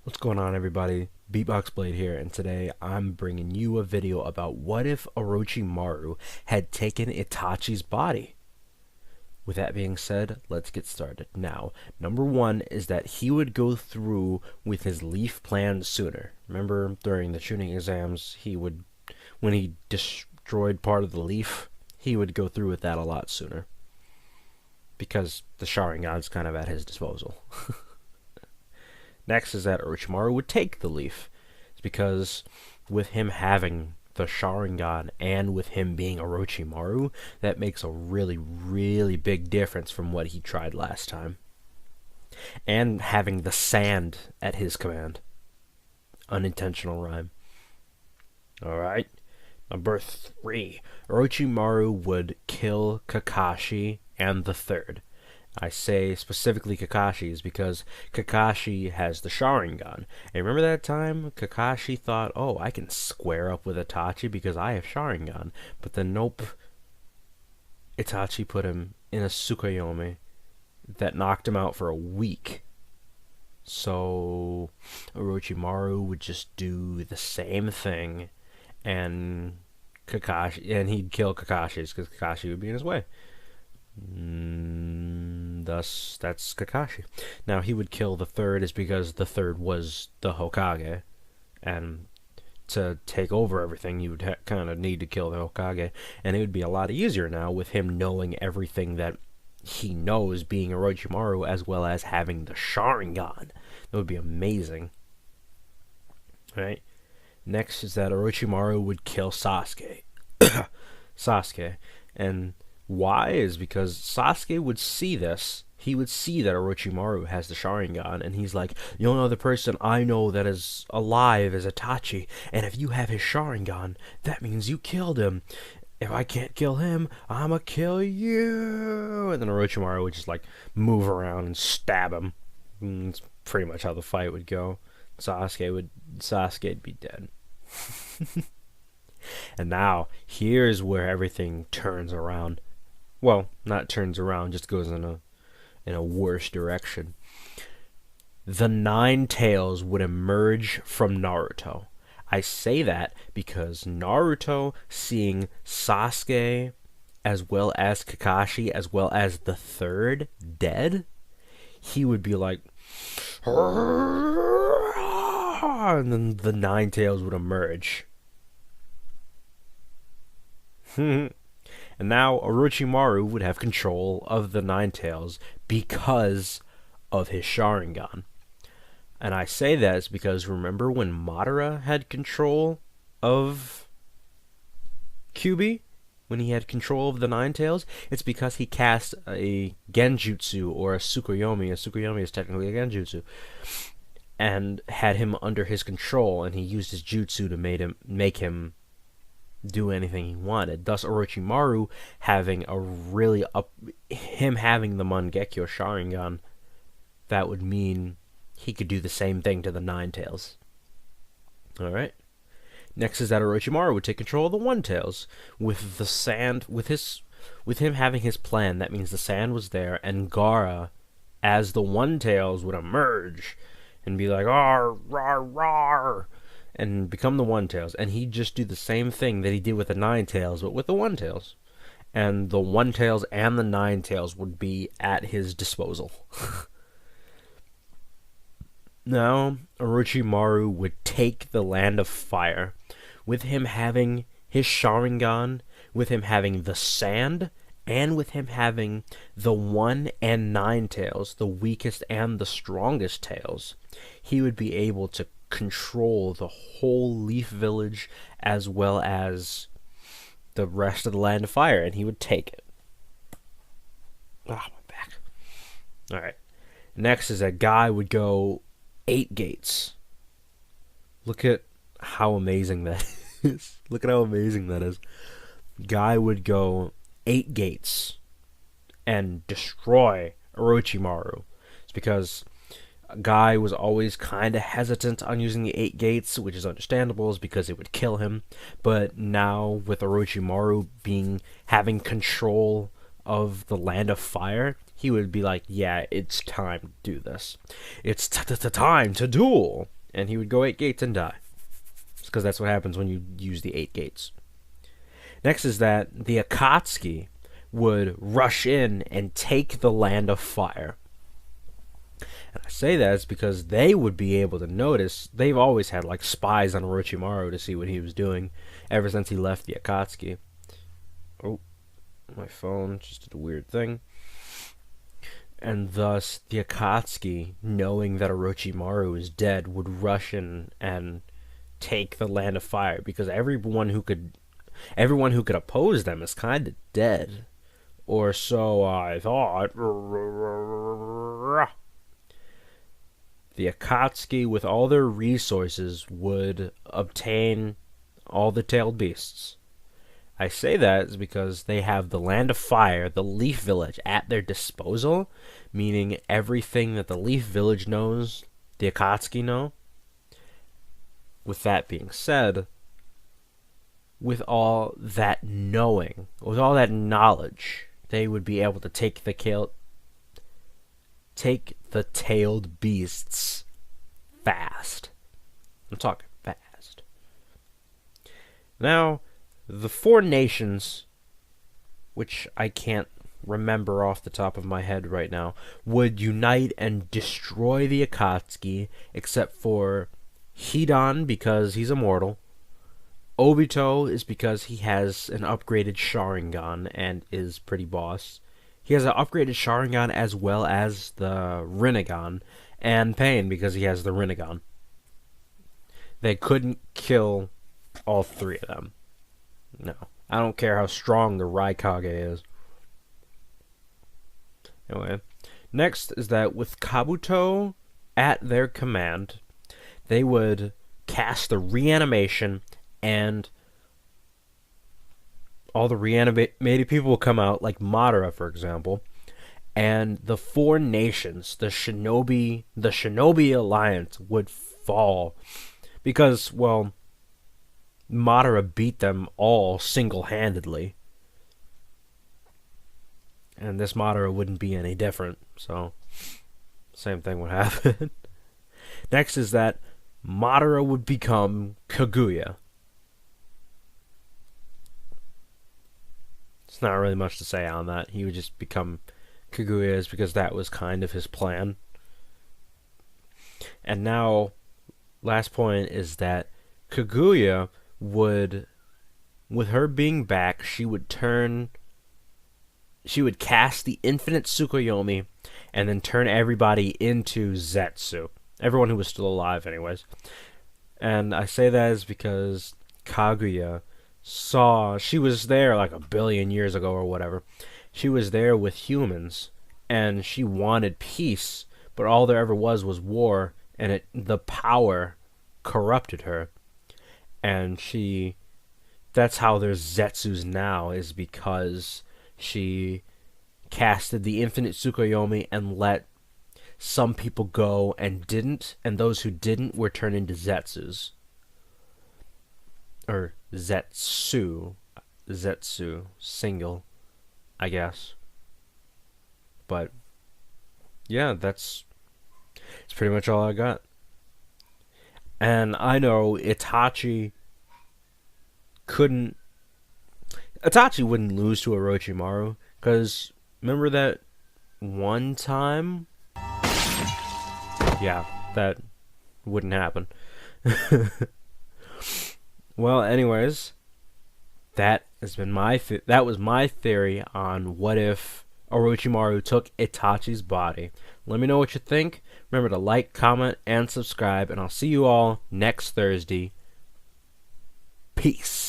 What's going on, everybody? Beatbox Blade here, and today I'm bringing you a video about what if Orochimaru had taken Itachi's body. With that being said, let's get started. Now, number one is that he would go through with his leaf plan sooner. Remember, during the shooting exams, when he destroyed part of the leaf, he would go through with that a lot sooner. Because the Sharingan's kind of at his disposal. Next is that Orochimaru would take the leaf. It's because with him having the Sharingan and with him being Orochimaru, that makes a really, really big difference from what he tried last time. And having the sand at his command. Unintentional rhyme. Alright. Number 3. Orochimaru would kill Kakashi and the Third. I say specifically Kakashi's because Kakashi has the Sharingan. And remember that time Kakashi thought, oh, I can square up with Itachi because I have Sharingan. But then nope. Itachi put him in a Tsukuyomi that knocked him out for a week. So Orochimaru would just do the same thing and he'd kill Kakashi's because Kakashi would be in his way. Thus, that's Kakashi. Now, he would kill the Third is because the Third was the Hokage, and to take over everything, you would kind of need to kill the Hokage, and it would be a lot easier now with him knowing everything that he knows, being Orochimaru, as well as having the Sharingan. That would be amazing. Right? Next is that Orochimaru would kill Sasuke. Sasuke. And why is because Sasuke would see this. He would see that Orochimaru has the Sharingan, and he's like, the only other person I know that is alive is Itachi, and if you have his Sharingan, that means you killed him. If I can't kill him, I'ma kill you. And then Orochimaru would just like move around and stab him. And that's pretty much how the fight would go. Sasuke'd be dead. And now, here's where everything turns around. Well, not turns around, just goes in a worse direction. The Nine Tails would emerge from Naruto. I say that because Naruto seeing Sasuke as well as Kakashi as well as the Third dead, he would be like, and then the Nine Tails would emerge. And now Orochimaru would have control of the Nine Tails because of his Sharingan. And I say that is because remember when Madara had control of Kyuubi? When he had control of the Nine Tails? It's because he cast a Genjutsu or a Tsukuyomi. A Tsukuyomi is technically a Genjutsu. And had him under his control, and he used his jutsu to make him do anything he wanted. Thus, Orochimaru having him having the Mangekyo Sharingan, that would mean he could do the same thing to the Nine Tails. Alright. Next is that Orochimaru would take control of the One Tails. With the sand, with him having his plan, that means the sand was there, and Gaara, as the One Tails, would emerge and be like, "Arr, rar, rar," and become the One Tails, and he'd just do the same thing that he did with the Nine Tails, but with the One Tails. And the One Tails and the Nine Tails would be at his disposal. Now, Orochimaru would take the Land of Fire. With him having his Sharingan, with him having the sand, and with him having the One and Nine Tails, the weakest and the strongest tails, he would be able to control the whole Leaf Village as well as the rest of the Land of Fire, and he would take it. Ah, my back. Alright. Next is that Guy would go 8 gates. Look at how amazing that is. Look at how amazing that is. Guy would go 8 gates and destroy Orochimaru. It's because Guy was always kind of hesitant on using the 8 gates, which is understandable, is because it would kill him. But now, with Orochimaru having control of the Land of Fire, he would be like, yeah, it's time to do this. It's time to duel. And he would go 8 gates and die. Because that's what happens when you use the 8 gates. Next is that the Akatsuki would rush in and take the Land of Fire. And I say that is because they would be able to notice. They've always had like spies on Orochimaru to see what he was doing ever since he left the Akatsuki. Oh, my phone just did a weird thing. And thus, the Akatsuki, knowing that Orochimaru is dead, would rush in and take the Land of Fire, because everyone who could oppose them is kind of dead, or so I thought. The Akatsuki, with all their resources, would obtain all the tailed beasts. I say that is because they have the Land of Fire, the Leaf Village, at their disposal, meaning everything that the Leaf Village knows, the Akatsuki know. With that being said, with all that knowing, with all that knowledge, they would be able to take the tailed beasts fast. I'm talking fast. Now, the 4 nations, which I can't remember off the top of my head right now, would unite and destroy the Akatsuki, except for Hidan, because he's immortal. Obito is because he has an upgraded Sharingan and is pretty boss. He has an upgraded Sharingan as well as the Rinnegan, and Pain because he has the Rinnegan. They couldn't kill all 3 of them. No. I don't care how strong the Raikage is. Anyway. Next is that with Kabuto at their command, they would cast the reanimation, and all the reanimated people will come out, like Madara, for example, and the 4 nations, the Shinobi Alliance, would fall. Because, well, Madara beat them all single-handedly. And this Madara wouldn't be any different, so same thing would happen. Next is that Madara would become Kaguya. It's not really much to say on that. He would just become Kaguya because that was kind of his plan. And now, last point is that Kaguya would, with her being back, she would cast the infinite Tsukuyomi and then turn everybody into Zetsu. Everyone who was still alive, anyways. And I say that is because Kaguya she was there like 1 billion years ago or whatever. She was there with humans, and she wanted peace, but all there ever was war, and the power corrupted her. And that's how there's Zetsus now, is because she casted the infinite Tsukuyomi and let some people go and didn't, and those who didn't were turned into Zetsus. Or Zetsu, single, I guess. But yeah, that's pretty much all I got. And I know Itachi wouldn't lose to Orochimaru, because remember that one time? Yeah, that wouldn't happen. Well, anyways, that was my theory on what if Orochimaru took Itachi's body. Let me know what you think. Remember to like, comment, and subscribe, and I'll see you all next Thursday. Peace.